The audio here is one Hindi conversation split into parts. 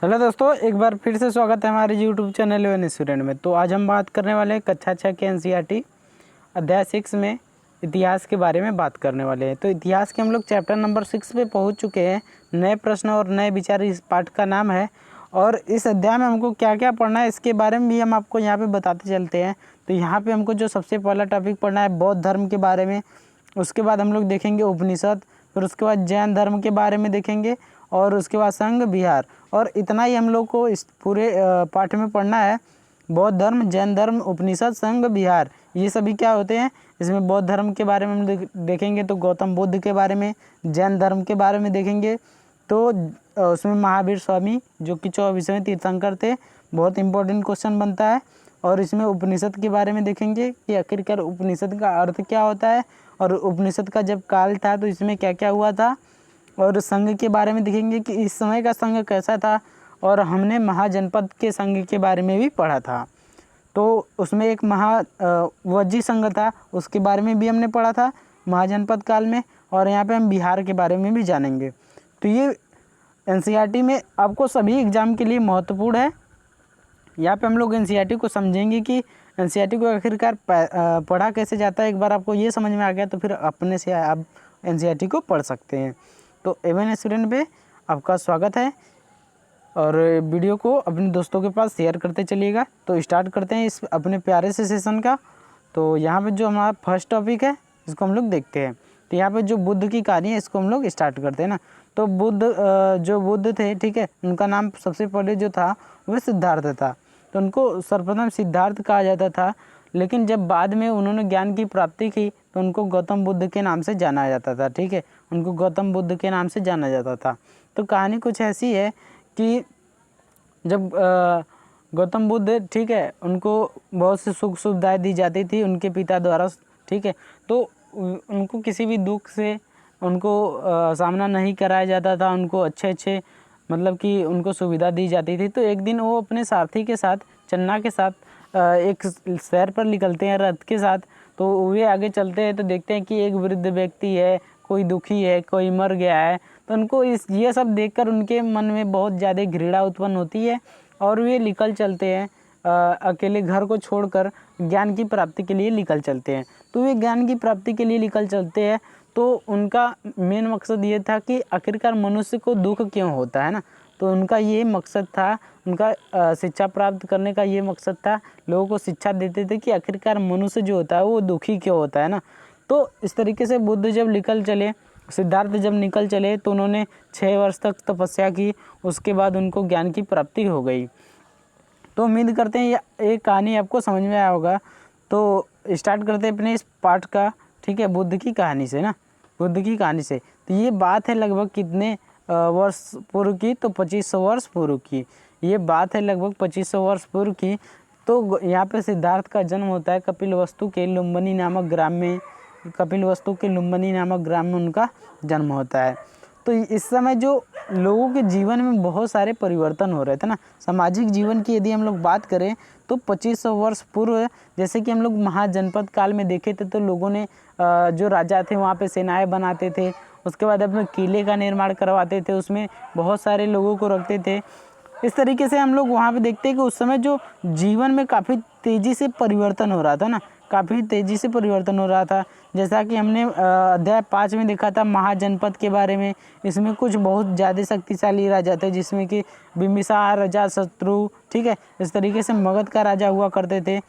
हेलो दोस्तों, एक बार फिर से स्वागत है हमारे यूट्यूब चैनल लेवन स्टूडेंट में। तो आज हम बात करने वाले हैं कक्षा 6 के एनसीईआरटी अध्याय 6 में इतिहास के बारे में बात करने वाले हैं। तो इतिहास के हम लोग चैप्टर नंबर 6 पे पहुंच चुके हैं। नए प्रश्न और नए विचार इस पाठ का नाम है और इस अध्याय में हमको क्या क्या पढ़ना है इसके बारे में भी हम आपको यहाँ पे बताते चलते हैं। तो यहाँ पे हमको जो सबसे पहला टॉपिक पढ़ना है बौद्ध धर्म के बारे में, उसके बाद हम लोग देखेंगे उपनिषद, फिर उसके बाद जैन धर्म के बारे में देखेंगे और उसके बाद संघ विहार। और इतना ही हम लोग को इस पूरे पाठ में पढ़ना है। बौद्ध धर्म, जैन धर्म, उपनिषद, संघ विहार, ये सभी क्या होते हैं। इसमें बौद्ध धर्म के बारे में हम देखेंगे तो गौतम बुद्ध के बारे में, जैन धर्म के बारे में देखेंगे तो उसमें महावीर स्वामी जो कि 24वें तीर्थंकर थे, बहुत इंपॉर्टेंट क्वेश्चन बनता है। और इसमें उपनिषद के बारे में देखेंगे कि आखिरकार उपनिषद का अर्थ क्या होता है और उपनिषद का जब काल था तो इसमें क्या क्या हुआ था। और संघ के बारे में देखेंगे कि इस समय का संघ कैसा था। और हमने महाजनपद के संघ के बारे में भी पढ़ा था, तो उसमें एक वज्जी संघ था, उसके बारे में भी हमने पढ़ा था महाजनपद काल में। और यहाँ पे हम बिहार के बारे में भी जानेंगे। तो ये एनसीईआरटी में आपको सभी एग्ज़ाम के लिए महत्वपूर्ण है। यहाँ पे हम लोग एनसीईआरटी को समझेंगे कि एनसीईआरटी को आखिरकार पढ़ा कैसे जाता है। एक बार आपको ये समझ में आ गया तो फिर अपने से आप एनसीईआरटी को पढ़ सकते हैं। तो एवन स्टूडेंट पे आपका स्वागत है और वीडियो को अपने दोस्तों के पास शेयर करते चलिएगा। तो स्टार्ट करते हैं इस अपने प्यारे से सेशन का। तो यहाँ पे जो हमारा फर्स्ट टॉपिक है इसको हम लोग देखते हैं। तो यहाँ पे जो बुद्ध की कहानी है इसको हम लोग स्टार्ट करते हैं ना। तो जो बुद्ध थे, ठीक है, उनका नाम सबसे पहले जो था वह सिद्धार्थ था। तो उनको सर्वप्रथम सिद्धार्थ कहा जाता था, लेकिन जब बाद में उन्होंने ज्ञान की प्राप्ति की तो उनको गौतम बुद्ध के नाम से जाना जाता था। ठीक है, उनको गौतम बुद्ध के नाम से जाना जाता था। तो कहानी कुछ ऐसी है कि जब गौतम बुद्ध, ठीक है, उनको बहुत सी सुख सुविधाएं दी जाती थी उनके पिता द्वारा, ठीक है, तो उनको किसी भी दुख से उनको सामना नहीं कराया जाता था। उनको अच्छे मतलब कि उनको सुविधा दी जाती थी। तो एक दिन वो अपने साथी के साथ, चन्ना के साथ एक सैर पर निकलते हैं रथ के साथ। तो वे आगे चलते हैं तो देखते हैं कि एक वृद्ध व्यक्ति है, कोई दुखी है, कोई मर गया है। तो उनको ये सब देखकर उनके मन में बहुत ज़्यादा घृणा उत्पन्न होती है और वे निकल चलते हैं अकेले घर को छोड़कर ज्ञान की प्राप्ति के लिए निकल चलते हैं। तो वे ज्ञान की प्राप्ति के लिए निकल चलते हैं। तो उनका मेन मकसद ये था कि आखिरकार मनुष्य को दुख क्यों होता है ना। तो उनका ये मकसद था, उनका शिक्षा प्राप्त करने का ये मकसद था। लोगों को शिक्षा देते थे कि आखिरकार मनुष्य जो होता है वो दुखी क्यों होता है ना। तो इस तरीके से बुद्ध जब निकल चले, सिद्धार्थ जब निकल चले तो उन्होंने 6 वर्ष तक तपस्या की। उसके बाद उनको ज्ञान की प्राप्ति हो गई। तो उम्मीद करते हैं ये कहानी आपको समझ में आया होगा। तो स्टार्ट करते हैं अपने इस पाठ का, ठीक है, बुद्ध की कहानी से ना, बुद्ध की कहानी से। तो ये बात है लगभग कितने वर्ष पूर्व की, तो 2500 वर्ष पूर्व की ये बात है, लगभग 2500 वर्ष पूर्व की। तो यहाँ पे सिद्धार्थ का जन्म होता है कपिलवस्तु के लुम्बिनी नामक ग्राम में। कपिलवस्तु के लुम्बिनी नामक ग्राम में उनका जन्म होता है। तो इस समय जो लोगों के जीवन में बहुत सारे परिवर्तन हो रहे थे ना, सामाजिक जीवन की यदि हम लोग बात करें तो 2500 वर्ष पूर्व, जैसे कि हम लोग महाजनपद काल में देखे थे तो लोगों ने जो राजा थे वहाँ पे सेनाएं बनाते थे। उसके बाद अपने किले का निर्माण करवाते थे, उसमें बहुत सारे लोगों को रखते थे। इस तरीके से हम लोग वहाँ पे देखते हैं कि उस समय जो जीवन में काफ़ी तेज़ी से परिवर्तन हो रहा था ना, काफ़ी तेज़ी से परिवर्तन हो रहा था। जैसा कि हमने अध्याय 5 में देखा था महाजनपद के बारे में। इसमें कुछ बहुत ज़्यादा शक्तिशाली राजा थे जिसमें कि बिम्बिसार, अजातशत्रु, ठीक है, इस तरीके से मगध का राजा हुआ करते थे।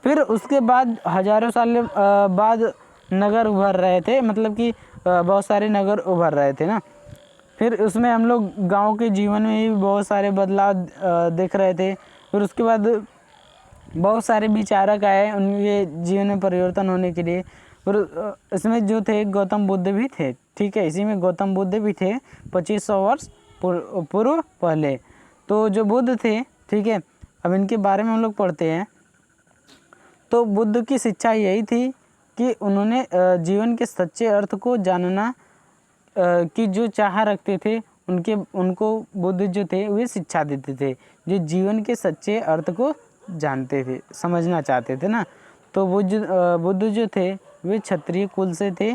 फिर उसके बाद हज़ारों साल बाद नगर उभर रहे थे, मतलब कि बहुत सारे नगर उभर रहे थे ना। फिर उसमें हम लोग गांव के जीवन में भी बहुत सारे बदलाव देख रहे थे। फिर उसके बाद बहुत सारे विचारक आए उनके जीवन में परिवर्तन होने के लिए। फिर इसमें जो थे गौतम बुद्ध भी थे, ठीक है, इसी में गौतम बुद्ध भी थे 2500 वर्ष पूर्व पहले। तो जो बुद्ध थे, ठीक है, अब इनके बारे में हम लोग पढ़ते हैं। तो बुद्ध की शिक्षा यही थी कि उन्होंने जीवन के सच्चे अर्थ को जानना की जो चाह रखते थे, उनको बुद्ध जो थे वे शिक्षा देते थे, जो जीवन के सच्चे अर्थ को जानते थे, समझना चाहते थे ना। तो बुद्ध जो थे वे क्षत्रिय कुल से थे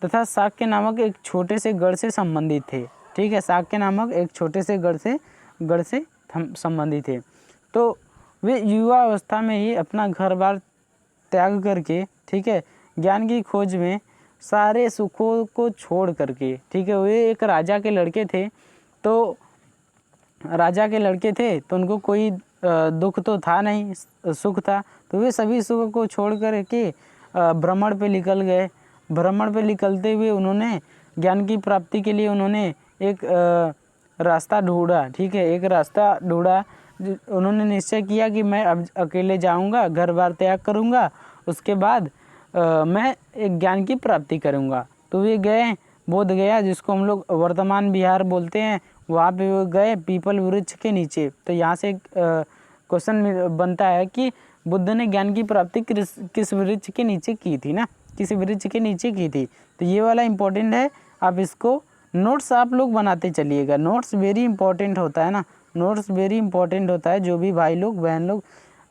तथा शाक्य नामक एक छोटे से गढ़ से संबंधित थे। ठीक है, शाक्य नामक एक छोटे से गढ़ से गढ़ से संबंधित थे। तो वे युवा अवस्था में ही अपना घर बार त्याग करके, ठीक है, ज्ञान की खोज में सारे सुखों को छोड़ करके, ठीक है, वे एक राजा के लड़के थे। तो राजा के लड़के थे तो उनको कोई दुख तो था नहीं, सुख था। तो वे सभी सुख को छोड़ कर के भ्रमण पे निकल गए। भ्रमण पे निकलते हुए उन्होंने ज्ञान की प्राप्ति के लिए उन्होंने एक रास्ता ढूंढा, ठीक है, एक रास्ता ढूंढा। उन्होंने निश्चय किया कि मैं अब अकेले जाऊंगा, घर बार त्याग करूंगा, उसके बाद मैं एक ज्ञान की प्राप्ति करूंगा। तो वे गए बोध गया, जिसको हम लोग वर्तमान बिहार बोलते हैं, वहाँ पे वो गए पीपल वृक्ष के नीचे। तो यहाँ से क्वेश्चन बनता है कि बुद्ध ने ज्ञान की प्राप्ति किस वृक्ष के नीचे की थी ना, किस वृक्ष के नीचे की थी। तो ये वाला इम्पोर्टेंट है, आप इसको नोट्स आप लोग बनाते चलिएगा। नोट्स वेरी इंपॉर्टेंट होता है ना, नोट्स वेरी इंपॉर्टेंट होता है। जो भी भाई लोग बहन लोग,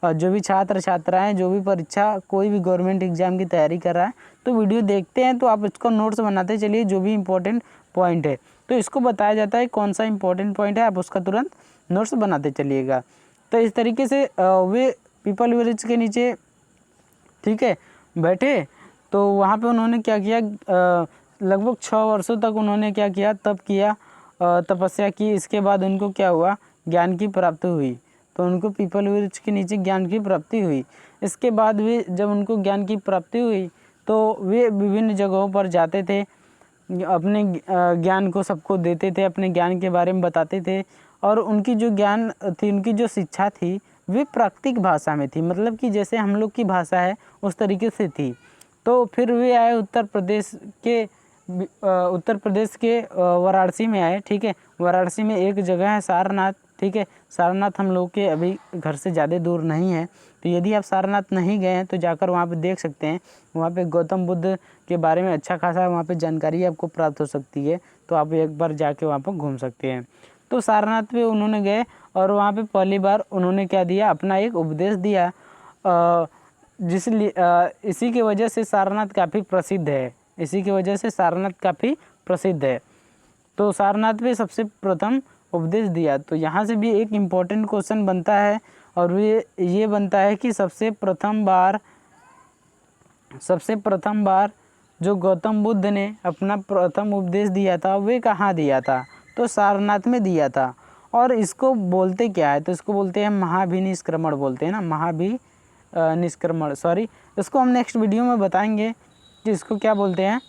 जो भी छात्र छात्राएँ, जो भी परीक्षा कोई भी गवर्नमेंट एग्जाम की तैयारी कर रहा है, तो वीडियो देखते हैं तो आप इसको नोट्स बनाते चलिए, जो भी इम्पोर्टेंट पॉइंट है। तो इसको बताया जाता है कौन सा इंपॉर्टेंट पॉइंट है, आप उसका तुरंत नोट्स बनाते चलिएगा। तो इस तरीके से वे पीपल वृक्ष के नीचे, ठीक है, बैठे। तो वहाँ पे उन्होंने क्या किया, लगभग 6 वर्षों तक उन्होंने क्या किया, तप किया, तपस्या की। इसके बाद उनको क्या हुआ, ज्ञान की प्राप्ति हुई। तो उनको पीपल वृक्ष के नीचे ज्ञान की प्राप्ति हुई। इसके बाद वे जब उनको ज्ञान की प्राप्ति हुई तो वे विभिन्न जगहों पर जाते थे, अपने ज्ञान को सबको देते थे, अपने ज्ञान के बारे में बताते थे। और उनकी जो ज्ञान थी, उनकी जो शिक्षा थी, वे प्राकृतिक भाषा में थी, मतलब कि जैसे हम लोग की भाषा है उस तरीके से थी। तो फिर वे आए उत्तर प्रदेश के वाराणसी में आए, ठीक है। वाराणसी में एक जगह है सारनाथ, ठीक है। सारनाथ हम लोग के अभी घर से ज़्यादा दूर नहीं है। तो यदि आप सारनाथ नहीं गए हैं तो जाकर वहाँ पे देख सकते हैं। वहाँ पे गौतम बुद्ध के बारे में अच्छा खासा वहाँ पे जानकारी आपको प्राप्त हो सकती है। तो आप एक बार जाके वहाँ पर घूम सकते हैं। तो सारनाथ पे उन्होंने गए और वहाँ पे पहली बार उन्होंने क्या दिया, अपना एक उपदेश दिया, इसी की वजह से सारनाथ काफ़ी प्रसिद्ध है। इसी की वजह से सारनाथ काफ़ी प्रसिद्ध है। तो सारनाथ पे सबसे प्रथम उपदेश दिया। तो यहाँ से भी एक इम्पॉर्टेंट क्वेश्चन बनता है, और ये बनता है कि सबसे प्रथम बार जो गौतम बुद्ध ने अपना प्रथम उपदेश दिया था, वे कहाँ दिया था, तो सारनाथ में दिया था। और इसको बोलते क्या है, तो इसको बोलते हैं महाभिनिष्क्रमण बोलते हैं ना, महाभिनिष्क्रमण, सॉरी, इसको हम नेक्स्ट वीडियो में बताएंगे कि इसको क्या बोलते हैं।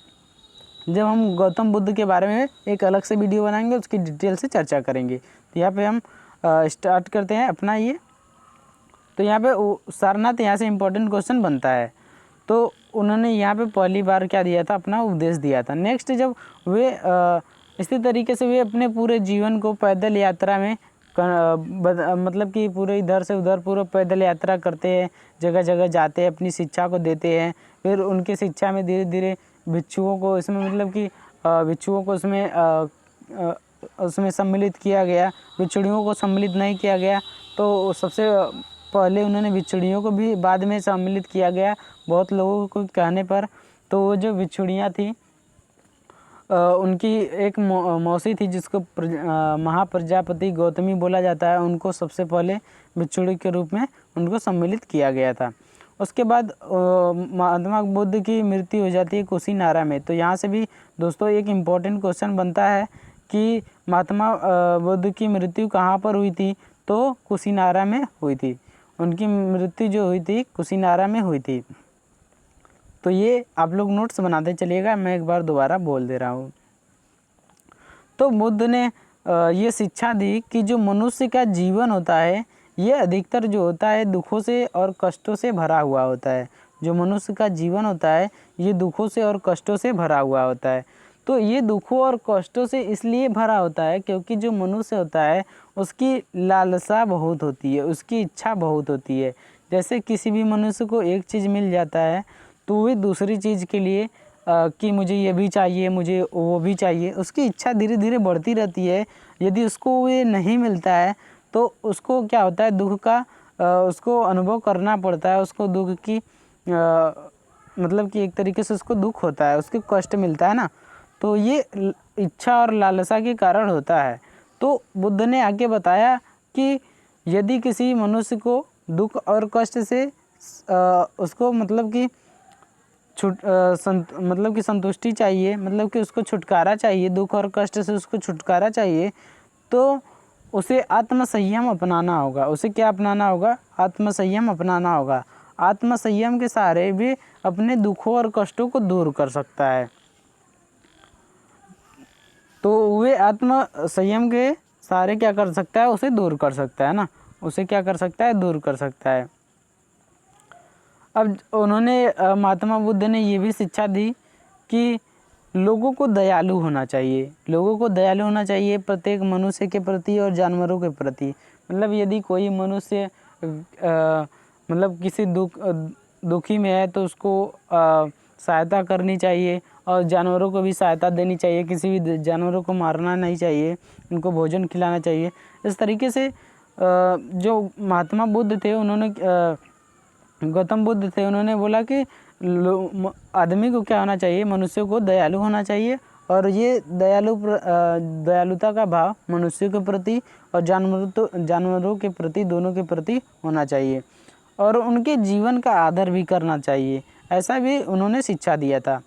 जब हम गौतम बुद्ध के बारे में एक अलग से वीडियो बनाएंगे, उसकी डिटेल से चर्चा करेंगे। तो यहाँ पे हम स्टार्ट करते हैं अपना ये। तो यहाँ पे सारनाथ, यहाँ से इम्पोर्टेंट क्वेश्चन बनता है। तो उन्होंने यहाँ पे पहली बार क्या दिया था, अपना उपदेश दिया था। नेक्स्ट जब वे इसी तरीके से वे अपने पूरे जीवन को पैदल यात्रा में मतलब कि पूरे इधर से उधर पूरा पैदल यात्रा करते हैं, जगह जगह जाते हैं, अपनी शिक्षा को देते हैं। फिर उनकी शिक्षा में धीरे धीरे भिक्षुओं को इसमें, मतलब कि भिक्षुओं को उसमें सम्मिलित किया गया, भिक्षुणियों को सम्मिलित नहीं किया गया। तो सबसे पहले उन्होंने भिक्षुणियों को भी बाद में सम्मिलित किया गया बहुत लोगों को कहने पर। तो वो जो भिक्षुणियाँ थी, उनकी एक मौसी थी जिसको महाप्रजापति गौतमी बोला जाता है, उनको सबसे पहले भिक्षुणी के रूप में उनको सम्मिलित किया गया था। उसके बाद महात्मा बुद्ध की मृत्यु हो जाती है कुशीनारा में। तो यहाँ से भी दोस्तों एक इम्पॉर्टेंट क्वेश्चन बनता है कि महात्मा बुद्ध की मृत्यु कहाँ पर हुई थी, तो कुशीनारा में हुई थी। उनकी मृत्यु जो हुई थी कुशीनारा में हुई थी। तो ये आप लोग नोट्स बनाते चलिएगा, मैं एक बार दोबारा बोल दे रहा हूँ। तो बुद्ध ने ये शिक्षा दी कि जो मनुष्य का जीवन होता है, ये अधिकतर जो होता है दुखों से और कष्टों से भरा हुआ होता है। जो मनुष्य का जीवन होता है, ये दुखों से और कष्टों से भरा हुआ होता है। तो ये दुखों और कष्टों से इसलिए भरा होता है क्योंकि जो मनुष्य होता है उसकी लालसा बहुत होती है, उसकी इच्छा बहुत होती है। जैसे किसी भी मनुष्य को एक चीज़ मिल जाता है तो वे दूसरी चीज़ के लिए कि मुझे ये भी चाहिए, मुझे वो भी चाहिए, उसकी इच्छा धीरे धीरे बढ़ती रहती है। यदि उसको ये नहीं मिलता है तो उसको क्या होता है, दुख का उसको अनुभव करना पड़ता है। उसको दुख की मतलब कि एक तरीके से उसको दुख होता है, उसको कष्ट मिलता है ना। तो ये इच्छा और लालसा के कारण होता है। तो बुद्ध ने आगे बताया कि यदि किसी मनुष्य को दुख और कष्ट से उसको मतलब कि मतलब कि संतुष्टि चाहिए, मतलब कि उसको छुटकारा चाहिए, दुख और कष्ट से उसको छुटकारा चाहिए, तो उसे आत्मसंयम अपनाना होगा। उसे क्या अपनाना होगा? आत्मसंयम अपनाना होगा। आत्मसंयम के सहारे भी अपने दुखों और कष्टों को दूर कर सकता है। तो वे आत्मसंयम के सहारे क्या कर सकता है? उसे दूर कर सकता है ना, उसे क्या कर सकता है? दूर कर सकता है। अब उन्होंने महात्मा बुद्ध ने ये भी शिक्षा दी कि लोगों को दयालु होना चाहिए। लोगों को दयालु होना चाहिए प्रत्येक मनुष्य के प्रति और जानवरों के प्रति। मतलब यदि कोई मनुष्य मतलब किसी दुखी में है तो उसको सहायता करनी चाहिए और जानवरों को भी सहायता देनी चाहिए। किसी भी जानवरों को मारना नहीं चाहिए, उनको भोजन खिलाना चाहिए। इस तरीके से जो महात्मा बुद्ध थे उन्होंने गौतम बुद्ध थे, उन्होंने बोला कि आदमी को क्या होना चाहिए? मनुष्य को दयालु होना चाहिए। और ये दयालुता का भाव मनुष्य के प्रति और जानवरों के प्रति, दोनों के प्रति होना चाहिए। और उनके जीवन का आदर भी करना चाहिए, ऐसा भी उन्होंने शिक्षा दिया था।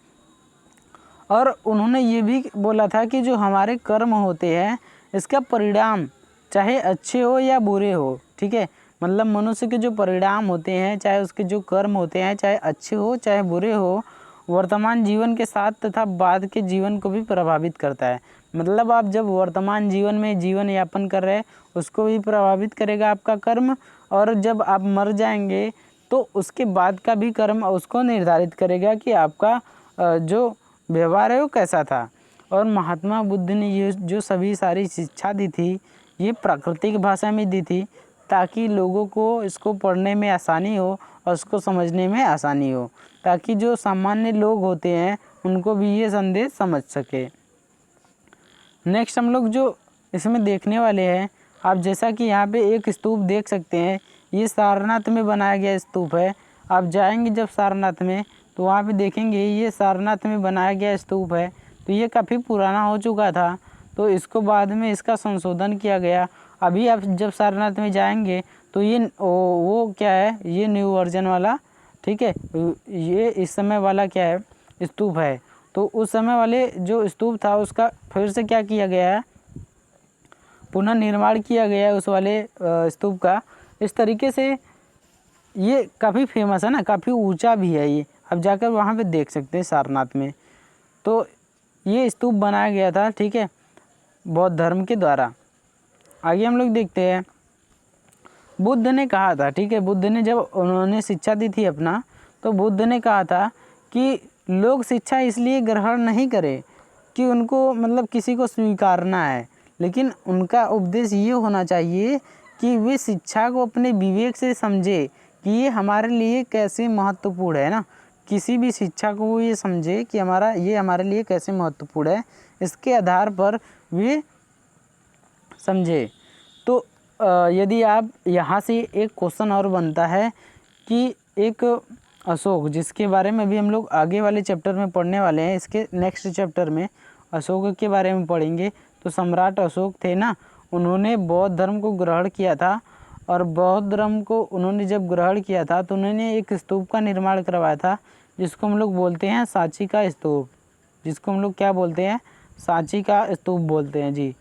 और उन्होंने ये भी बोला था कि जो हमारे कर्म होते हैं इसका परिणाम चाहे अच्छे हो या बुरे हो, ठीक है, मतलब मनुष्य के जो परिणाम होते हैं, चाहे उसके जो कर्म होते हैं, चाहे अच्छे हो चाहे बुरे हो, वर्तमान जीवन के साथ तथा बाद के जीवन को भी प्रभावित करता है। मतलब आप जब वर्तमान जीवन में जीवन यापन कर रहे हैं उसको भी प्रभावित करेगा आपका कर्म, और जब आप मर जाएंगे तो उसके बाद का भी कर्म उसको निर्धारित करेगा कि आपका जो व्यवहार है वो कैसा था। और महात्मा बुद्ध ने ये जो सभी सारी शिक्षा दी थी ये प्राकृतिक भाषा में दी थी, ताकि लोगों को इसको पढ़ने में आसानी हो और उसको समझने में आसानी हो, ताकि जो सामान्य लोग होते हैं उनको भी ये संदेश समझ सके। नेक्स्ट हम लोग जो इसमें देखने वाले हैं, आप जैसा कि यहाँ पे एक स्तूप देख सकते हैं, ये सारनाथ में बनाया गया स्तूप है। आप जाएंगे जब सारनाथ में तो वहाँ पे देखेंगे ये सारनाथ में बनाया गया स्तूप है। तो ये काफ़ी पुराना हो चुका था, तो इसको बाद में इसका संशोधन किया गया। अभी आप जब सारनाथ में जाएंगे तो ये वो क्या है, ये न्यू वर्जन वाला, ठीक है, ये इस समय वाला क्या है, स्तूप है। तो उस समय वाले जो स्तूप था उसका फिर से क्या किया गया है, पुनर्निर्माण किया गया है उस वाले स्तूप का। इस तरीके से ये काफ़ी फेमस है ना, काफ़ी ऊंचा भी है ये, अब जाकर वहाँ पे देख सकते हैं सारनाथ में। तो ये स्तूप बनाया गया था, ठीक है, बौद्ध धर्म के द्वारा। आगे हम लोग देखते हैं, बुद्ध ने कहा था, ठीक है, बुद्ध ने जब उन्होंने शिक्षा दी थी अपना, तो बुद्ध ने कहा था कि लोग शिक्षा इसलिए ग्रहण नहीं करें कि उनको मतलब किसी को स्वीकारना है, लेकिन उनका उपदेश ये होना चाहिए कि वे शिक्षा को अपने विवेक से समझे कि ये हमारे लिए कैसे महत्वपूर्ण है ना। किसी भी शिक्षा को वो ये समझे कि ये हमारे लिए कैसे महत्वपूर्ण है, इसके आधार पर वे समझे। तो यदि आप यहाँ से एक क्वेश्चन और बनता है कि एक अशोक, जिसके बारे में भी हम लोग आगे वाले चैप्टर में पढ़ने वाले हैं, इसके नेक्स्ट चैप्टर में अशोक के बारे में पढ़ेंगे। तो सम्राट अशोक थे ना, उन्होंने बौद्ध धर्म को ग्रहण किया था, और बौद्ध धर्म को उन्होंने जब ग्रहण किया था तो उन्होंने एक स्तूप का निर्माण करवाया था, जिसको हम लोग बोलते हैं सांची का स्तूप। जिसको हम लोग क्या बोलते हैं, सांची का स्तूप बोलते हैं जी,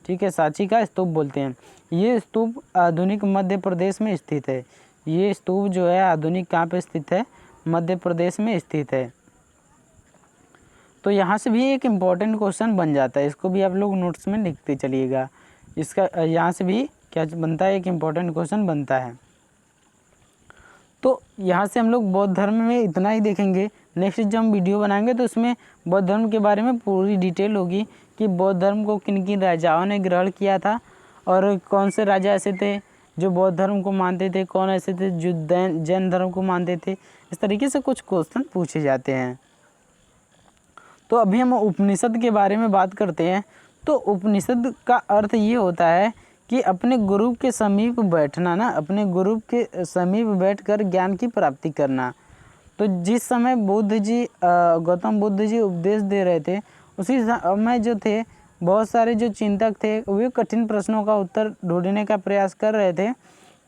ठीक है, सांची का स्तूप बोलते हैं। ये स्तूप आधुनिक मध्य प्रदेश में स्थित है। ये स्तूप जो है आधुनिक कहाँ पे स्थित है, मध्य प्रदेश में स्थित है। तो यहाँ से भी एक इम्पॉर्टेंट क्वेश्चन बन जाता है, इसको भी आप लोग नोट्स में लिखते चलिएगा। इसका यहाँ से भी क्या बनता है, एक इम्पॉर्टेंट क्वेश्चन बनता है। तो यहाँ से हम लोग बौद्ध धर्म में इतना ही देखेंगे। नेक्स्ट जब हम वीडियो बनाएंगे तो उसमें बौद्ध धर्म के बारे में पूरी डिटेल होगी कि बौद्ध धर्म को किन किन राजाओं ने ग्रहण किया था, और कौन से राजा ऐसे थे जो बौद्ध धर्म को मानते थे, कौन ऐसे थे जो जैन धर्म को मानते थे। इस तरीके से कुछ क्वेश्चन पूछे जाते हैं। तो अभी हम उपनिषद के बारे में बात करते हैं। तो उपनिषद का अर्थ ये होता है कि अपने गुरु के समीप बैठना ना, अपने गुरु के समीप बैठकर ज्ञान की प्राप्ति करना। तो जिस समय गौतम बुद्ध जी उपदेश दे रहे थे, उसी समय जो थे बहुत सारे जो चिंतक थे वे कठिन प्रश्नों का उत्तर ढूंढने का प्रयास कर रहे थे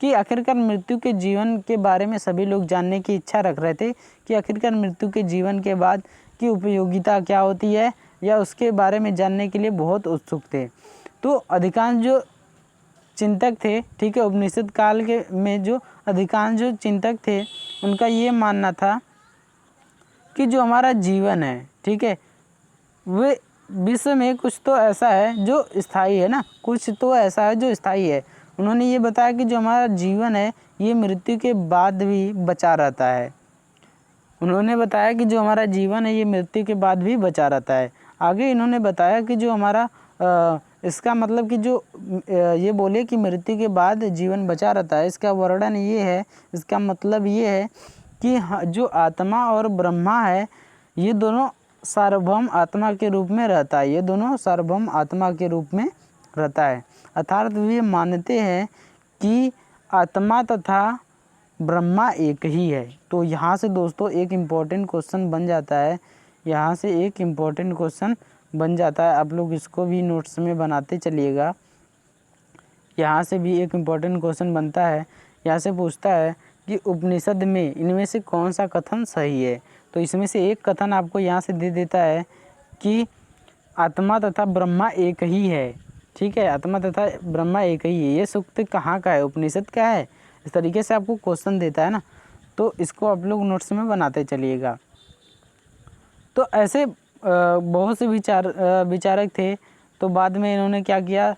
कि आखिरकार मृत्यु के जीवन के बारे में सभी लोग जानने की इच्छा रख रहे थे कि आखिरकार मृत्यु के जीवन के बाद की उपयोगिता क्या होती है, या उसके बारे में जानने के लिए बहुत उत्सुक थे। तो अधिकांश जो चिंतक थे, ठीक है, उपनिषद काल के में जो अधिकांश जो चिंतक थे उनका ये मानना था कि जो हमारा जीवन है, ठीक है, वे विश्व में कुछ तो ऐसा है जो स्थायी है ना, कुछ तो ऐसा है जो स्थायी है। उन्होंने ये बताया कि जो हमारा जीवन है ये मृत्यु के बाद भी बचा रहता है। उन्होंने बताया कि जो हमारा जीवन है ये मृत्यु के बाद भी बचा रहता है। आगे इन्होंने बताया कि जो हमारा इसका मतलब कि जो ये बोले कि मृत्यु के बाद जीवन बचा रहता है, इसका वर्णन ये है, इसका मतलब ये है कि जो आत्मा और ब्रह्मा है ये दोनों सार्वभौम आत्मा के रूप में रहता है, ये दोनों सार्वभौम आत्मा के रूप में रहता है। अर्थात वे मानते हैं कि आत्मा तथा ब्रह्मा एक ही है। तो यहाँ से दोस्तों एक इम्पॉर्टेंट क्वेश्चन बन जाता है, यहाँ से एक इम्पॉर्टेंट क्वेश्चन बन जाता है, आप लोग इसको भी नोट्स में बनाते चलिएगा। यहाँ से भी एक इम्पॉर्टेंट क्वेश्चन बनता है, यहाँ से पूछता है कि उपनिषद में इनमें से कौन सा कथन सही है। तो इसमें से एक कथन आपको यहाँ से दे देता है कि आत्मा तथा ब्रह्मा एक ही है, ठीक है, आत्मा तथा ब्रह्मा एक ही है। ये सूक्त कहाँ का है, उपनिषद का है। इस तरीके से आपको क्वेश्चन देता है ना, तो इसको आप लोग नोट्स में बनाते चलिएगा। तो ऐसे बहुत से विचारक थे। तो बाद में इन्होंने क्या किया,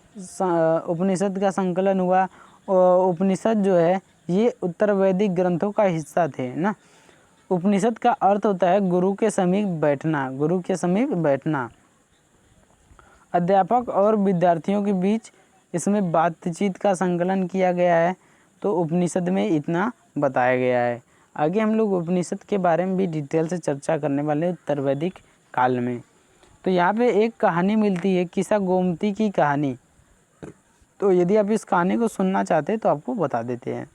उपनिषद का संकलन हुआ। उपनिषद जो है ये उत्तर वैदिक ग्रंथों का हिस्सा थे ना। उपनिषद का अर्थ होता है गुरु के समीप बैठना, गुरु के समीप बैठना। अध्यापक और विद्यार्थियों के बीच इसमें बातचीत का संकलन किया गया है। तो उपनिषद में इतना बताया गया है। आगे हम लोग उपनिषद के बारे में भी डिटेल से चर्चा करने वाले उत्तर वैदिक काल में। तो यहाँ पे एक कहानी मिलती है, किस्सा गोमती की कहानी। तो यदि आप इस कहानी को सुनना चाहते हैं तो आपको बता देते हैं।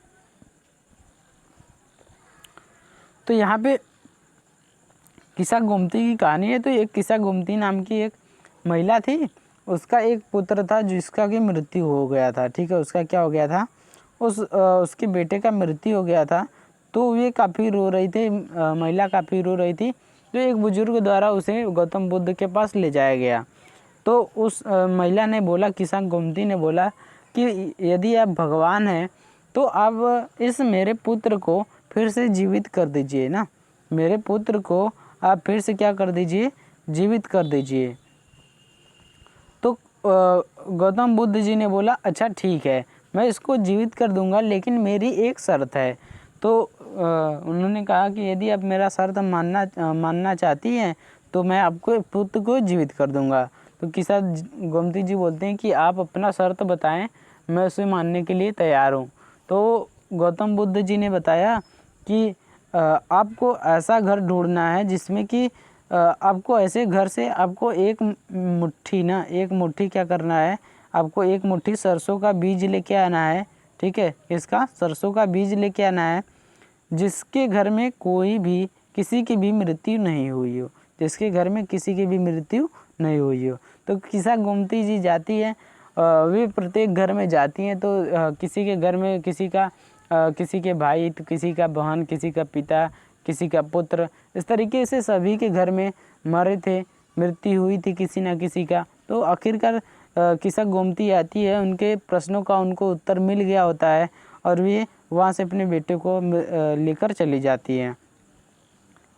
तो यहाँ पे किस्सा गोमती की कहानी है। तो एक किस्सा गोमती नाम की एक महिला थी, उसका एक पुत्र था जिसका की मृत्यु हो गया था, ठीक है, उसका क्या हो गया था, उसके बेटे का मृत्यु हो गया था। तो ये काफ़ी रो रही थी, महिला काफ़ी रो रही थी। तो एक बुजुर्ग द्वारा उसे गौतम बुद्ध के पास ले जाया गया। तो उस महिला ने बोला, किस्सा गोमती ने बोला कि यदि आप भगवान हैं तो आप इस मेरे पुत्र को फिर से जीवित कर दीजिए ना, मेरे पुत्र को आप फिर से क्या कर दीजिए, जीवित कर दीजिए। तो गौतम बुद्ध जी ने बोला अच्छा ठीक है, मैं इसको जीवित कर दूंगा, लेकिन मेरी एक शर्त है। तो उन्होंने कहा कि यदि आप मेरा शर्त मानना चाहती हैं तो मैं आपको पुत्र को जीवित कर दूंगा। तो किस्सा गोमती जी बोलते हैं कि आप अपना शर्त बताएं, मैं उसे मानने के लिए तैयार हूँ। तो गौतम बुद्ध जी ने बताया कि आपको ऐसा घर ढूंढना है जिसमें कि आपको ऐसे घर से आपको एक मुट्ठी क्या करना है, आपको एक मुट्ठी सरसों का बीज लेके आना है, ठीक है, इसका सरसों का बीज लेके आना है, जिसके घर में कोई भी किसी की भी मृत्यु नहीं हुई हो, जिसके घर में किसी की भी मृत्यु नहीं हुई हो। तो किस्सा गोमती जी जाती है, वे प्रत्येक घर में जाती हैं। तो किसी के घर में किसी के भाई, तो किसी का बहन, किसी का पिता, किसी का पुत्र, इस तरीके से सभी के घर में मरे थे, मृत्यु हुई थी किसी ना किसी का। तो आखिरकार किस्सा गोमती आती है, उनके प्रश्नों का उनको उत्तर मिल गया होता है और वे वहाँ से अपने बेटे को लेकर चली जाती हैं।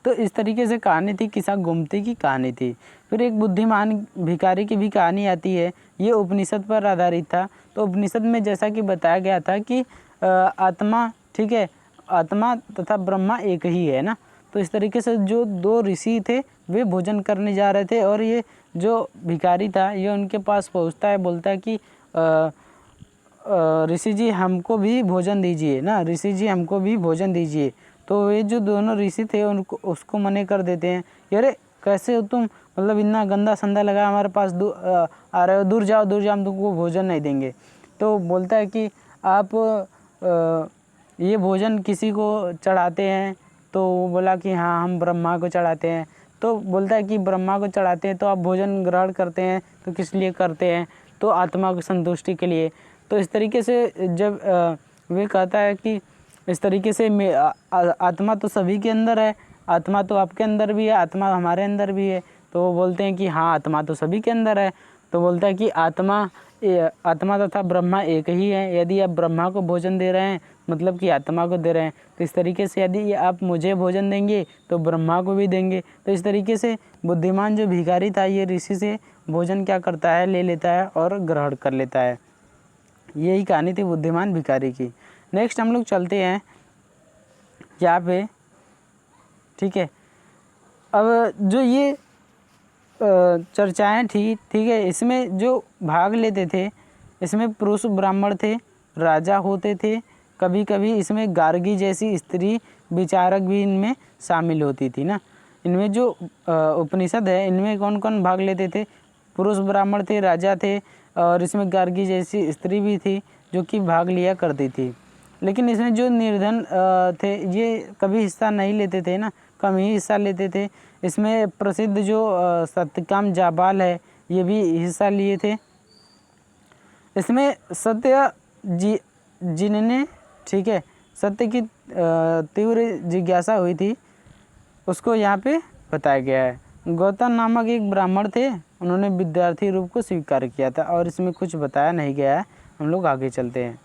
तो इस तरीके से कहानी थी, किस्सा गोमती की कहानी थी। फिर एक बुद्धिमान भिखारी की भी कहानी आती है, ये उपनिषद पर आधारित था। तो उपनिषद में जैसा कि बताया गया था कि आत्मा, ठीक है, आत्मा तथा ब्रह्मा एक ही है ना। तो इस तरीके से जो दो ऋषि थे वे भोजन करने जा रहे थे और ये जो भिखारी था ये उनके पास पहुंचता है, बोलता है कि ऋषि जी हमको भी भोजन दीजिए ना, ऋषि जी हमको भी भोजन दीजिए। तो ये जो दोनों ऋषि थे उनको उसको मना कर देते हैं, अरे कैसे हो तुम, मतलब इतना गंदा संदा लगा हमारे पास आ रहे हो, दूर जाओ हम तुमको भोजन नहीं देंगे। तो बोलता है कि आप ये भोजन किसी को चढ़ाते हैं। तो वो बोला कि हाँ हम ब्रह्मा को चढ़ाते हैं। तो बोलता है कि ब्रह्मा को चढ़ाते हैं, तो आप भोजन ग्रहण करते हैं तो किस लिए करते हैं, तो आत्मा की संतुष्टि के लिए। तो इस तरीके से जब वे कहता है कि इस तरीके से आत्मा तो सभी के अंदर है, आत्मा तो आपके अंदर भी है, आत्मा हमारे अंदर भी है। तो वो बोलते हैं कि हाँ, आत्मा तो सभी के अंदर है। तो बोलता है कि आत्मा तथा ब्रह्मा एक ही है। यदि आप ब्रह्मा को भोजन दे रहे हैं मतलब कि आत्मा को दे रहे हैं। तो इस तरीके से यदि आप मुझे भोजन देंगे तो ब्रह्मा को भी देंगे। तो इस तरीके से बुद्धिमान जो भिखारी था ये ऋषि से भोजन क्या करता है, ले लेता है और ग्रहण कर लेता है। यही कहानी थी बुद्धिमान भिखारी की। नेक्स्ट हम लोग चलते हैं यहाँ पे, ठीक है। अब जो ये चर्चाएं थी, ठीक है, इसमें जो भाग लेते थे इसमें पुरुष ब्राह्मण थे, राजा होते थे, कभी कभी इसमें गार्गी जैसी स्त्री विचारक भी इनमें शामिल होती थी ना। इनमें जो उपनिषद है इनमें कौन कौन भाग लेते थे, पुरुष ब्राह्मण थे, राजा थे, और इसमें गार्गी जैसी स्त्री भी थी जो कि भाग लिया करती थी। लेकिन इसमें जो निर्धन थे ये कभी हिस्सा नहीं लेते थे ना, कम ही हिस्सा लेते थे। इसमें प्रसिद्ध जो सत्यकाम जाबाल है ये भी हिस्सा लिए थे। इसमें सत्य जिनने, ठीक है, सत्य की तीव्र जिज्ञासा हुई थी उसको यहाँ पे बताया गया है। गौतम नामक एक ब्राह्मण थे, उन्होंने विद्यार्थी रूप को स्वीकार किया था और इसमें कुछ बताया नहीं गया है। हम लोग आगे चलते हैं।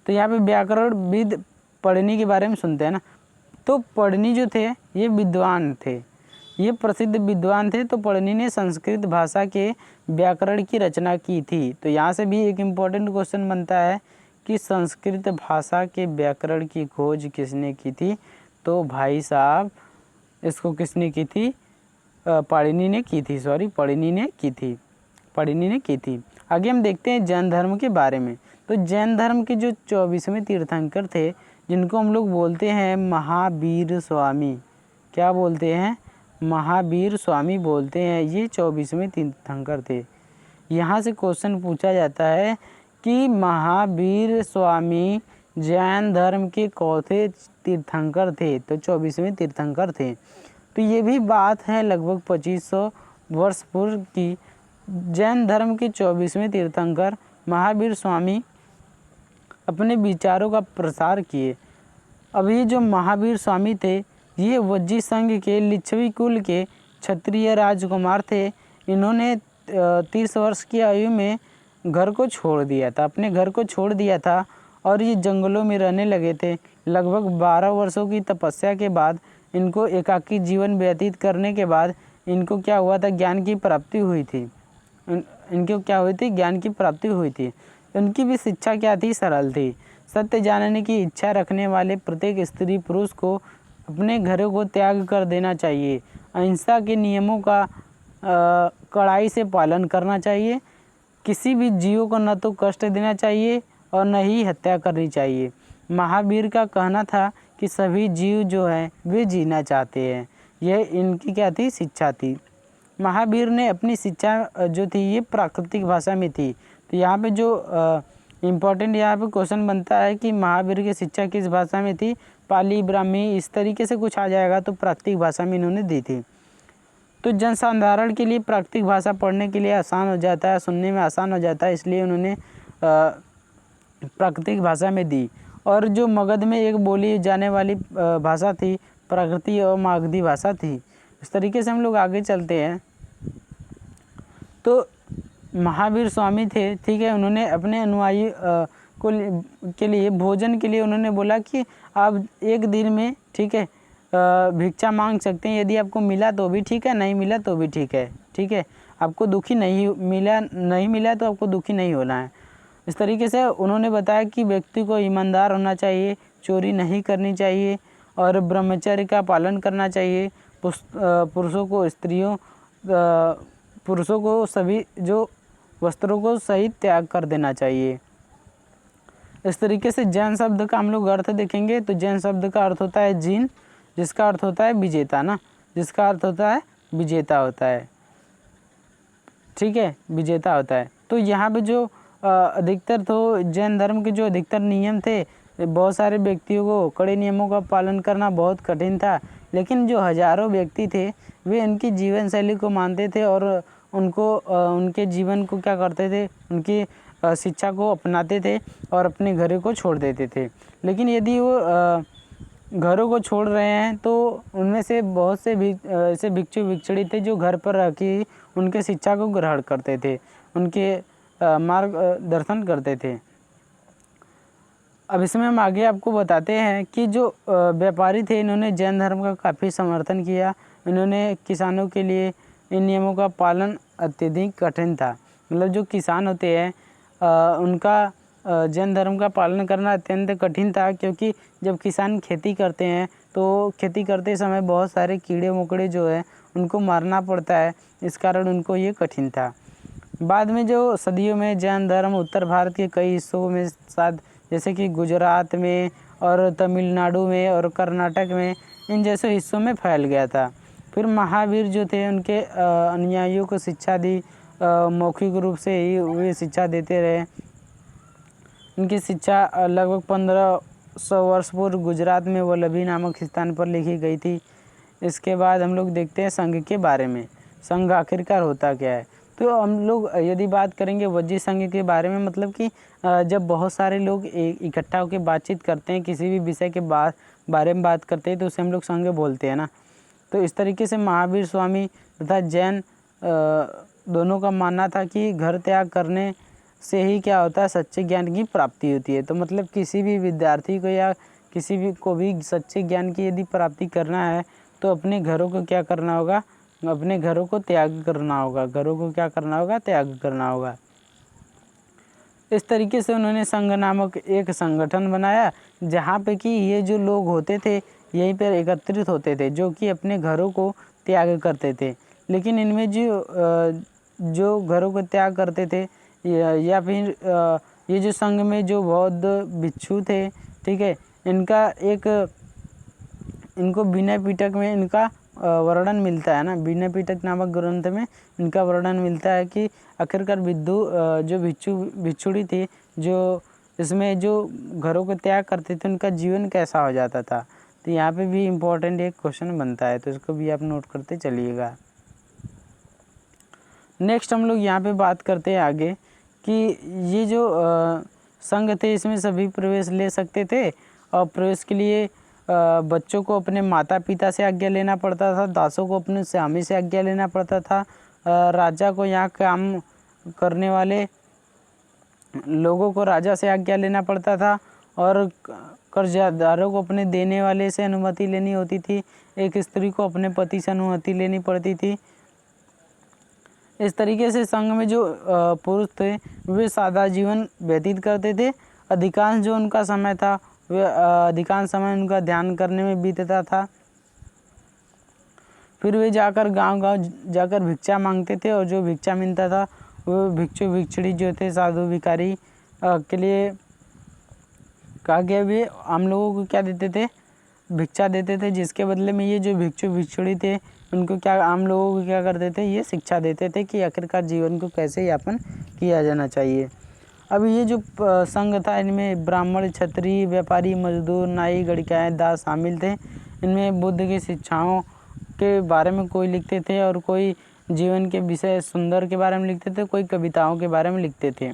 तो यहाँ पे व्याकरणविद पढ़नी के बारे में सुनते हैं ना। तो पढ़नी जो थे ये विद्वान थे, ये प्रसिद्ध विद्वान थे। तो पढ़नी ने संस्कृत भाषा के व्याकरण की रचना की थी। तो यहाँ से भी एक इम्पॉर्टेंट क्वेश्चन बनता है कि संस्कृत भाषा के व्याकरण की खोज किसने की थी। तो भाई साहब इसको किसने की थी, पाणिनि ने की थी, सॉरी पाणिनि ने की थी। आगे हम देखते हैं जैन धर्म के बारे में। तो जैन धर्म के जो 24वें तीर्थंकर थे जिनको हम लोग बोलते हैं महावीर स्वामी, क्या बोलते हैं, महावीर स्वामी बोलते हैं, ये 24वें तीर्थंकर थे। यहाँ से क्वेश्चन पूछा जाता है कि महावीर स्वामी जैन धर्म के कौथे तीर्थंकर थे। तो 24वें तीर्थंकर थे। तो ये भी बात है लगभग 2500 वर्ष पूर्व की। जैन धर्म के 24वें तीर्थंकर महावीर स्वामी अपने विचारों का प्रसार किए। अब ये जो महावीर स्वामी थे ये वज्जी संघ के लिच्छवी कुल के क्षत्रिय राजकुमार थे। इन्होंने 30 वर्ष की आयु में घर को छोड़ दिया था, अपने घर को छोड़ दिया था और ये जंगलों में रहने लगे थे। लगभग 12 वर्षों की तपस्या के बाद इनको एकाकी जीवन व्यतीत करने के बाद इनको क्या हुआ था, ज्ञान की प्राप्ति हुई थी। इनको क्या हुई थी, ज्ञान की प्राप्ति हुई थी। उनकी भी शिक्षा क्या थी, सरल थी। सत्य जानने की इच्छा रखने वाले प्रत्येक स्त्री पुरुष को अपने घरों को त्याग कर देना चाहिए। अहिंसा के नियमों का कड़ाई से पालन करना चाहिए। किसी भी जीव को न तो कष्ट देना चाहिए और न ही हत्या करनी चाहिए। महावीर का कहना था कि सभी जीव जो हैं वे जीना चाहते हैं। यह इनकी क्या थी, शिक्षा थी। महावीर ने अपनी शिक्षा जो थी ये प्राकृतिक भाषा में थी। तो यहाँ पे जो इम्पोर्टेंट यहाँ पे क्वेश्चन बनता है कि महावीर की शिक्षा किस भाषा में थी, पाली, ब्राह्मी, इस तरीके से कुछ आ जाएगा। तो प्राकृतिक भाषा में इन्होंने दी थी। तो जनसाधारण के लिए प्राकृतिक भाषा पढ़ने के लिए आसान हो जाता है, सुनने में आसान हो जाता है, इसलिए उन्होंने प्राकृतिक भाषा में दी। और जो मगध में एक बोली जाने वाली भाषा थी प्राकृतिक और मागधी भाषा थी। इस तरीके से हम लोग आगे चलते हैं। तो महावीर स्वामी थे, ठीक है, उन्होंने अपने अनुयायी के लिए भोजन के लिए उन्होंने बोला कि आप एक दिन में, ठीक है, भिक्षा मांग सकते हैं। यदि आपको मिला तो भी ठीक है, नहीं मिला तो भी ठीक है, ठीक है, आपको दुखी नहीं मिला तो आपको दुखी नहीं होना है। इस तरीके से उन्होंने बताया कि व्यक्ति को ईमानदार होना चाहिए, चोरी नहीं करनी चाहिए और ब्रह्मचर्य का पालन करना चाहिए। पुरुषों को सभी जो वस्त्रों को सही त्याग कर देना चाहिए। इस तरीके से जैन शब्द का हम लोग अर्थ देखेंगे। तो जैन शब्द का अर्थ होता है जीन, जिसका अर्थ होता है विजेता ना, जिसका अर्थ होता है विजेता होता है, ठीक है, विजेता होता है। तो यहाँ पे जो अधिकतर तो जैन धर्म के जो अधिकतर नियम थे बहुत सारे व्यक्तियों को कड़े नियमों का पालन करना बहुत कठिन था, लेकिन जो हजारों व्यक्ति थे वे उनकी जीवन शैली को मानते थे और उनको उनके जीवन को क्या करते थे, उनकी शिक्षा को अपनाते थे और अपने घरों को छोड़ देते थे। लेकिन यदि वो घरों को छोड़ रहे हैं तो उनमें से बहुत से भी ऐसे भिक्षु भिक्षुणी थे जो घर पर रह के उनके शिक्षा को ग्रहण करते थे, उनके मार्गदर्शन करते थे। अब इसमें हम आगे आपको बताते हैं कि जो व्यापारी थे इन्होंने जैन धर्म का काफ़ी समर्थन किया। इन्होंने किसानों के लिए इन नियमों का पालन अत्यधिक कठिन था। मतलब जो किसान होते हैं उनका जैन धर्म का पालन करना अत्यंत कठिन था, क्योंकि जब किसान खेती करते हैं तो खेती करते समय बहुत सारे कीड़े मकोड़े जो है उनको मारना पड़ता है, इस कारण उनको ये कठिन था। बाद में जो सदियों में जैन धर्म उत्तर भारत के कई हिस्सों में साथ जैसे कि गुजरात में और तमिलनाडु में और कर्नाटक में इन जैसे हिस्सों में फैल गया था। फिर महावीर जो थे उनके अनुयायियों को शिक्षा दी, मौखिक रूप से ही वे शिक्षा देते रहे। उनकी शिक्षा लगभग 1500 वर्ष पूर्व गुजरात में वल्लभी नामक स्थान पर लिखी गई थी। इसके बाद हम लोग देखते हैं संघ के बारे में। संघ आखिरकार होता क्या है, तो हम लोग यदि बात करेंगे वज्जी संघ के बारे में, मतलब कि जब बहुत सारे लोग इकट्ठा होकर बातचीत करते हैं, किसी भी विषय के बारे में बात करते हैं, तो उसे हम लोग संघ बोलते हैं ना। तो इस तरीके से महावीर स्वामी तथा जैन दोनों का मानना था कि घर त्याग करने से ही क्या होता है, सच्चे ज्ञान की प्राप्ति होती है। तो मतलब किसी भी विद्यार्थी को या किसी भी को भी सच्चे ज्ञान की यदि प्राप्ति करना है तो अपने घरों को क्या करना होगा, अपने घरों को त्याग करना होगा। घरों को क्या करना होगा, त्याग करना होगा। इस तरीके से उन्होंने संघ नामक एक संगठन बनाया, जहाँ पे कि ये जो लोग होते थे यहीं पर एकत्रित होते थे, जो कि अपने घरों को त्याग करते थे। लेकिन इनमें जो घरों को त्याग करते थे या फिर ये जो संघ में जो बौद्ध भिक्षु थे, ठीक है, इनको विनय पिटक में इनका वर्णन मिलता है ना। विनय पिटक नामक ग्रंथ में इनका वर्णन मिलता है कि आखिरकार जो भिक्षुड़ी थी, जो इसमें जो घरों को त्याग करते थे उनका जीवन कैसा हो जाता था। तो यहाँ पे भी इम्पोर्टेंट एक क्वेश्चन बनता है, तो इसको भी आप नोट करते चलिएगा। नेक्स्ट हम लोग यहाँ पे बात करते हैं आगे कि ये जो संघ थे इसमें सभी प्रवेश ले सकते थे, और प्रवेश के लिए बच्चों को अपने माता पिता से आज्ञा लेना पड़ता था, दासों को अपने स्वामी से आज्ञा लेना पड़ता था, राजा को यहाँ काम करने वाले लोगों को राजा से आज्ञा लेना पड़ता था, और कर्जदारों को अपने देने वाले से अनुमति लेनी होती थी। एक स्त्री को अपने पति से अनुमति लेनी पड़ती थी। इस तरीके से संघ में जो पुरुष थे वे सादा जीवन व्यतीत करते थे। अधिकांश जो उनका समय था वे अधिकांश समय उनका ध्यान करने में बीतता था। फिर वे जाकर गांव-गांव जाकर भिक्षा मांगते थे, और जो भिक्षा मिलता था वो भिक्षु भिक्षुणी जो थे साधु भिखारी के लिए कहा गया, वे आम लोगों को क्या देते थे, भिक्षा देते थे, जिसके बदले में ये जो भिक्षु भिक्षुणी थे उनको क्या, आम लोगों को क्या करते थे, ये शिक्षा देते थे कि आखिरकार जीवन को कैसे यापन किया जाना चाहिए। अब ये जो संघ था इनमें ब्राह्मण, क्षत्रिय, व्यापारी, मजदूर, नाई, गणिकाएँ, दास शामिल थे। इनमें बुद्ध की शिक्षाओं के बारे में कोई लिखते थे, और कोई जीवन के विषय सुंदर के बारे में लिखते थे, कोई कविताओं के बारे में लिखते थे।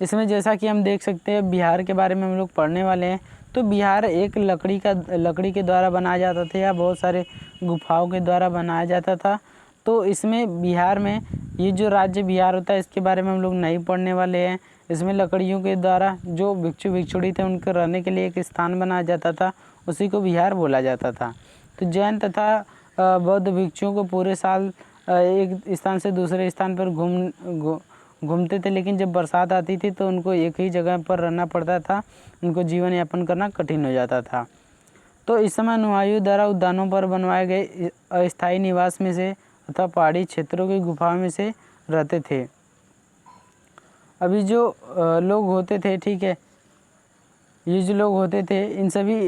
इसमें जैसा कि हम देख सकते हैं बिहार के बारे में हम लोग पढ़ने वाले हैं। तो बिहार एक लकड़ी के द्वारा बनाया जाता था, या बहुत सारे गुफाओं के द्वारा बनाया जाता था। तो इसमें बिहार में ये जो राज्य बिहार होता है इसके बारे में हम लोग नहीं पढ़ने वाले हैं। इसमें लकड़ियों के द्वारा जो भिक्षु भिक्षुणी थे उनके रहने के लिए एक स्थान बनाया जाता था, उसी को बिहार बोला जाता था। तो जैन तथा बौद्ध भिक्षुओं को पूरे साल एक स्थान से दूसरे स्थान पर घूमते थे, लेकिन जब बरसात आती थी तो उनको एक ही जगह पर रहना पड़ता था, उनको जीवन यापन करना कठिन हो जाता था। तो इस समय अनुयायियों द्वारा उद्यानों पर बनवाए गए अस्थायी निवास में से अथवा पहाड़ी क्षेत्रों की गुफाओं में से रहते थे। अभी जो लोग होते थे, ठीक है, ये जो लोग होते थे इन सभी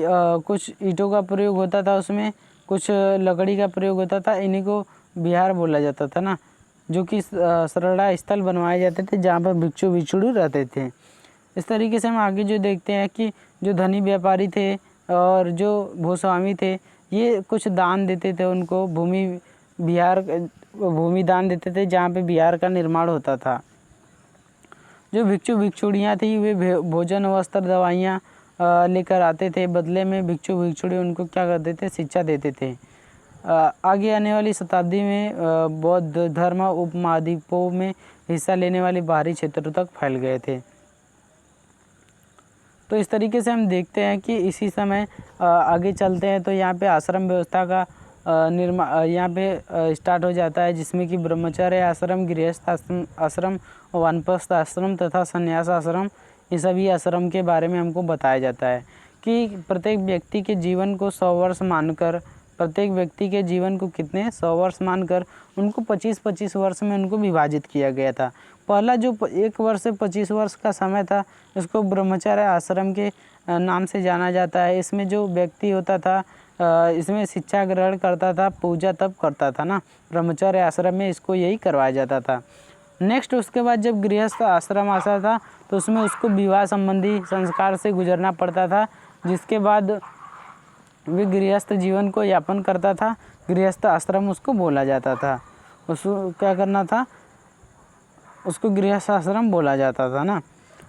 कुछ ईंटों का प्रयोग होता था, उसमें कुछ लकड़ी का प्रयोग होता था। इन्हीं को बिहार बोला जाता था ना, जो कि शरणा स्थल बनवाए जाते थे जहाँ पर भिक्षु भिक्षुणी रहते थे। इस तरीके से हम आगे जो देखते हैं कि जो धनी व्यापारी थे और जो भूस्वामी थे, ये कुछ दान देते थे उनको, भूमि दान देते थे जहाँ पे बिहार का निर्माण होता था। जो भिक्षु भिक्षुणियाँ थी वे भोजन वस्त्र दवाइयाँ लेकर आते थे, बदले में भिक्षु भिक्षुणी उनको क्या करते थे, शिक्षा देते थे। आगे आने वाली शताब्दी में बौद्ध धर्म उपमहाद्वीपों में हिस्सा लेने वाले बाहरी क्षेत्रों तक फैल गए थे। तो इस तरीके से हम देखते हैं कि इसी समय आगे चलते हैं तो यहाँ पे आश्रम व्यवस्था का निर्माण यहाँ पे स्टार्ट हो जाता है, जिसमें कि ब्रह्मचर्य आश्रम, गृहस्थ आश्रम, वानप्रस्थ आश्रम तथा संन्यास आश्रम, ये सभी आश्रम के बारे में हमको बताया जाता है कि प्रत्येक व्यक्ति के जीवन को 100 वर्ष मानकर, प्रत्येक व्यक्ति के जीवन को कितने 100 वर्ष मानकर उनको 25-25 वर्ष में उनको विभाजित किया गया था। पहला जो 1 वर्ष से 25 वर्ष का समय था, इसको ब्रह्मचर्य आश्रम के नाम से जाना जाता है। इसमें जो व्यक्ति होता था इसमें शिक्षा ग्रहण करता था, पूजा तब करता था ना, ब्रह्मचर्य आश्रम में इसको यही करवाया जाता था। नेक्स्ट उसके बाद जब गृहस्थ आश्रम आता था तो उसमें उसको विवाह संबंधी संस्कार से गुजरना पड़ता था, जिसके बाद वे गृहस्थ जीवन को यापन करता था। गृहस्थ आश्रम उसको बोला जाता था। उसको क्या करना था, उसको गृहस्थ आश्रम बोला जाता था ना।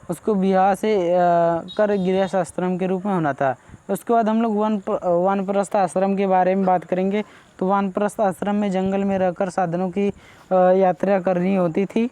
उसको विवाह से कर गृहस्थ आश्रम के रूप में होना था। उसके बाद हम लोग वानप्रस्थ आश्रम के बारे में बात करेंगे। तो वानप्रस्थ आश्रम में जंगल में रहकर साधनों की यात्रा करनी होती थी।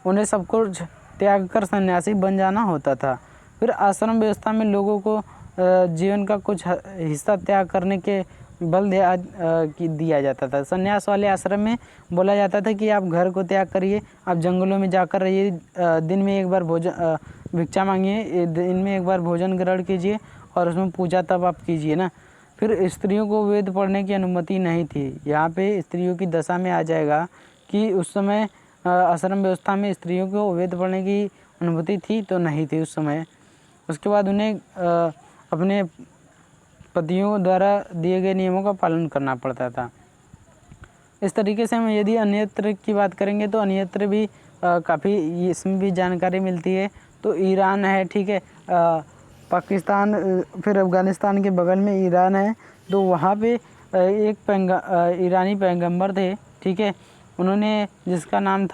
उन्हें सब कुछ त्याग कर सन्यासी बन जाना होता था। फिर आश्रम व्यवस्था में लोगों को जीवन का कुछ हिस्सा त्याग करने के बल दिया जाता था। संन्यास वाले आश्रम में बोला जाता था कि आप घर को त्याग करिए, आप जंगलों में जाकर रहिए, दिन में एक बार भोजन भिक्षा मांगिए, दिन में एक बार भोजन ग्रहण कीजिए और उसमें पूजा तब आप कीजिए ना। फिर स्त्रियों को वेद पढ़ने की अनुमति नहीं थी। यहाँ पे स्त्रियों की दशा में आ जाएगा कि उस समय आश्रम व्यवस्था में स्त्रियों को वेद पढ़ने की अनुमति थी तो नहीं थी उस समय। उसके बाद उन्हें अपने पतियों द्वारा दिए गए नियमों का पालन करना पड़ता था। इस तरीके से हम यदि अन्यत्र की बात करेंगे तो अन्यत्र भी काफ़ी इसमें भी जानकारी मिलती है। तो ईरान है, ठीक है, पाकिस्तान, फिर अफ़गानिस्तान के बगल में ईरान है। तो वहाँ पे एक ईरानी पैगंबर थे, ठीक है, उन्होंने जिसका नाम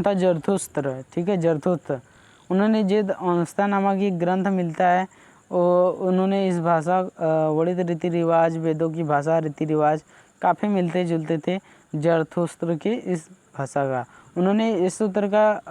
था जरथुस्त्र, ठीक है, जरथुस्त्र। उन्होंने जेद औंस्ता नामक एक ग्रंथ मिलता है, उन्होंने इस भाषा वर्णित रीति रिवाज, वेदों की भाषा, रीति रिवाज काफ़ी मिलते जुलते थे जरथुस्त्र के इस भाषा का। उन्होंने इस सूत्र का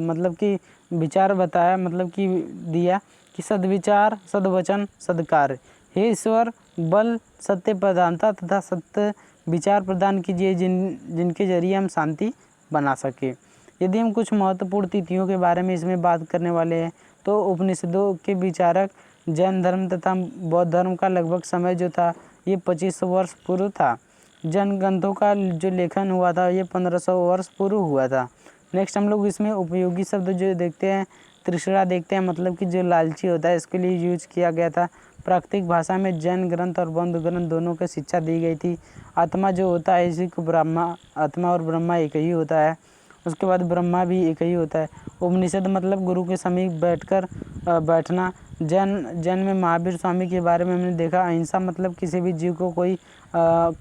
मतलब कि विचार बताया, मतलब कि दिया कि सद्विचार, सद्वचन, सद्कार्य, हे ईश्वर बल सत्य प्रधानता तथा सत्य विचार प्रदान कीजिए जिनके जरिए हम शांति बना सके। यदि हम कुछ महत्वपूर्ण तिथियों के बारे में इसमें बात करने वाले हैं तो उपनिषदों के विचारक जैन धर्म तथा बौद्ध धर्म का लगभग समय जो था ये 2500 वर्ष पूर्व था। जैन ग्रंथों का जो लेखन हुआ था ये 1500 वर्ष पूर्व हुआ था। नेक्स्ट हम लोग इसमें उपयोगी शब्द जो देखते हैं, तृष्णा देखते हैं, मतलब कि जो लालची होता है इसके लिए यूज किया गया था। प्राकृतिक भाषा में जैन ग्रंथ और बौद्ध ग्रंथ दोनों को शिक्षा दी गई थी। आत्मा जो होता है इसी को आत्मा और ब्रह्मा एक ही होता है। उसके बाद ब्रह्मा भी एक ही होता है। उपनिषद मतलब गुरु के समीप बैठना। जैन में महावीर स्वामी के बारे में हमने देखा, अहिंसा मतलब किसी भी जीव को कोई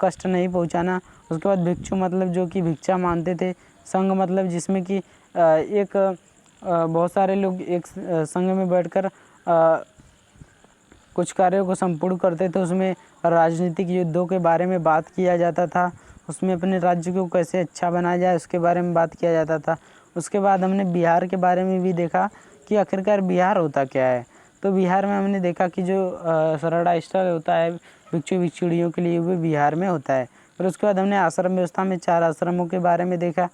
कष्ट नहीं पहुंचाना। उसके बाद भिक्षु मतलब जो कि भिक्षा मानते थे। संघ मतलब जिसमें कि बहुत सारे लोग एक संघ में बैठकर कुछ कार्यों को संपूर्ण करते थे। उसमें राजनीतिक युद्धों के बारे में बात किया जाता था, उसमें अपने राज्य को कैसे अच्छा बनाया जाए उसके बारे में बात किया जाता था। उसके बाद हमने बिहार के बारे में भी देखा कि आखिरकार बिहार होता क्या है। तो बिहार में हमने देखा कि जो शरणा स्थल होता है भिक्षु भिक्षुणियों के लिए, वो बिहार में होता है। फिर उसके बाद हमने आश्रम व्यवस्था में 4 आश्रमों के बारे में देखा।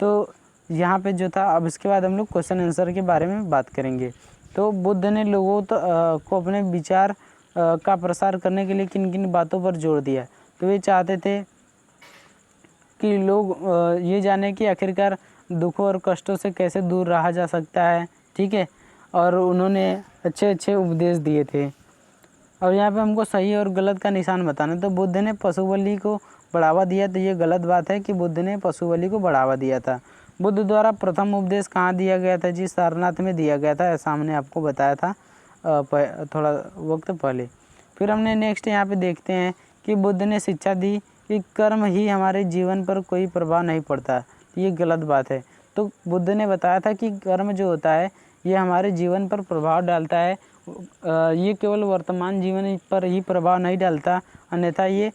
तो यहाँ पे जो था, अब इसके बाद हम लोग क्वेश्चन आंसर के बारे में बात करेंगे। तो बुद्ध ने लोगों को अपने विचार का प्रसार करने के लिए किन किन बातों पर जोर दिया। तो वे चाहते थे कि लोग ये जाने कि आखिरकार दुखों और कष्टों से कैसे दूर रहा जा सकता है, ठीक है, और उन्होंने अच्छे अच्छे उपदेश दिए थे। और यहाँ पे हमको सही और गलत का निशान बताना। तो बुद्ध ने पशु बलि को बढ़ावा दिया, तो ये गलत बात है कि बुद्ध ने पशु बलि को बढ़ावा दिया था। बुद्ध द्वारा प्रथम उपदेश कहाँ दिया गया था जी? सारनाथ में दिया गया था, ऐसा हमने आपको बताया था थोड़ा वक्त पहले। फिर हमने नेक्स्ट यहाँ पे देखते हैं कि बुद्ध ने शिक्षा दी कि कर्म ही हमारे जीवन पर कोई प्रभाव नहीं पड़ता। ये गलत बात है। तो बुद्ध ने बताया था कि कर्म जो होता है ये हमारे जीवन पर प्रभाव डालता है। ये केवल वर्तमान जीवन पर ही प्रभाव नहीं डालता, अन्यथा ये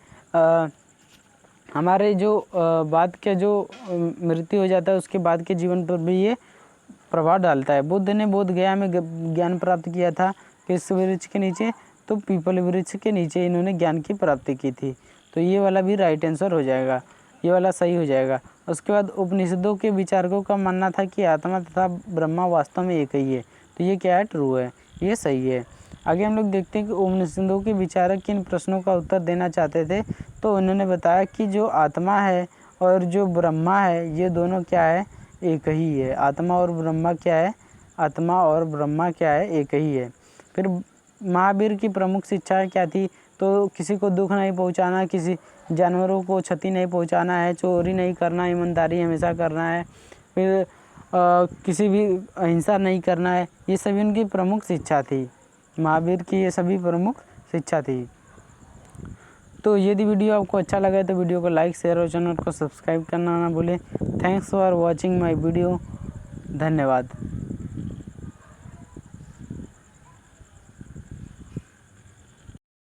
हमारे जो बाद के जो मृत्यु हो जाता है उसके बाद के जीवन पर भी ये प्रभाव डालता है। बुद्ध ने बोध गया में ज्ञान प्राप्त किया था, किस वृक्ष के नीचे? तो पीपल वृक्ष के नीचे इन्होंने ज्ञान की प्राप्ति की थी। तो ये वाला भी राइट आंसर हो जाएगा, ये वाला सही हो जाएगा। उसके बाद उपनिषदों के विचारकों का मानना था कि आत्मा तथा ब्रह्मा वास्तव में एक ही है। तो ये क्या है? ट्रू है, ये सही है। आगे हम लोग देखते हैं कि उपनिषदों के विचारक किन प्रश्नों का उत्तर देना चाहते थे। तो उन्होंने बताया कि जो आत्मा है और जो ब्रह्मा है ये दोनों क्या है? एक ही है। आत्मा और ब्रह्मा क्या है? आत्मा और ब्रह्मा क्या है? एक ही है। फिर महावीर की प्रमुख शिक्षाएं क्या थी? तो किसी को दुख नहीं पहुंचाना, किसी जानवरों को क्षति नहीं पहुंचाना है, चोरी नहीं करना, ईमानदारी हमेशा करना है, फिर किसी भी अहिंसा नहीं करना है। ये सभी उनकी प्रमुख शिक्षा थी। महावीर की ये सभी प्रमुख शिक्षा थी। तो यदि वीडियो आपको अच्छा लगा तो वीडियो को लाइक, शेयर और चैनल को सब्सक्राइब करना ना भूलें। Thanks for watching my video. धन्यवाद।